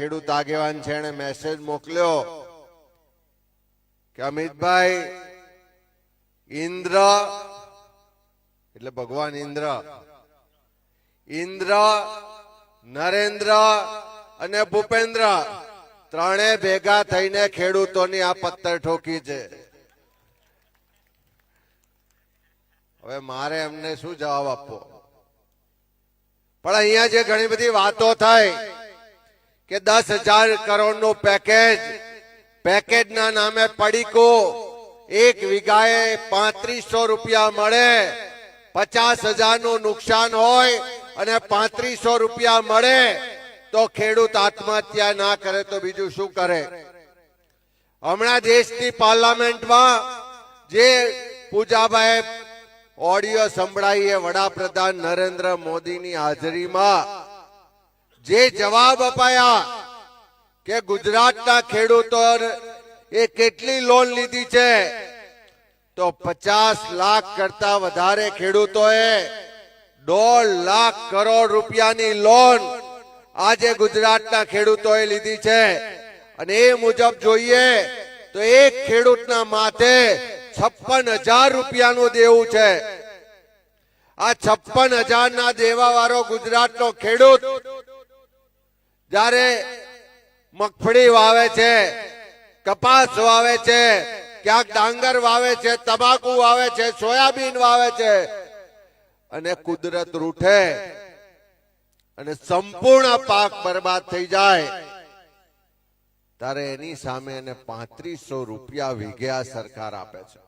ખેડૂત આગેવાન છે એને મેસેજ મોકલ્યો કે અમિતભાઈ ઇન્દ્ર એટલે ભગવાન ઇન્દ્ર નરેન્દ્ર અને ભૂપેન્દ્ર ત્રણે ભેગા થઈને ખેડૂતોની આ પત્તર ઠોકી છે. હવે મારે એમને શું જવાબ આપવો? પણ અહીંયા જે ઘણી બધી વાતો થાય કે 10,000 કરોડનું પેકેજના નામે પડીકો, 1 વીઘાએ 3500 રૂપિયા મળે, 50,000 નું નુકસાન હોય અને 3500 રૂપિયા મળે તો ખેડૂત આત્મહત્યા ના કરે તો બીજું શું કરે? હમણાં દેશની પાર્લામેન્ટમાં જે પૂજાભાઈ ઓડિયો સંભળાઈએ વડાપ્રધાન નરેન્દ્ર મોદીની હાજરીમાં જે જવાબ અપાયા કે ગુજરાતના ખેડૂતો એ કેટલી લોન લીધી છે તો 50 લાખ કરતા વધારે ખેડૂતોએ 1.5 લાખ કરોડ રૂપિયાની લોન આજે ગુજરાતના ખેડૂતોએ લીધી છે. અને એ મુજબ જોઈએ તો એક ખેડૂતના માથે 56,000 રૂપિયાનું દેવું છે. આ 56,000 ના દેવા વાળો ગુજરાતનો ખેડૂત જ્યારે મગફળી વાવે છે, કપાસ વાવે છે, ક્યાંક ડાંગર વાવે છે, તમાકુ વાવે છે, સોયાબીન વાવે છે અને કુદરત રૂઠે અને સંપૂર્ણ પાક બરબાદ થઈ જાય ત્યારે એની સામે એને 3500 રૂપિયા વીઘે સરકાર આપે છે.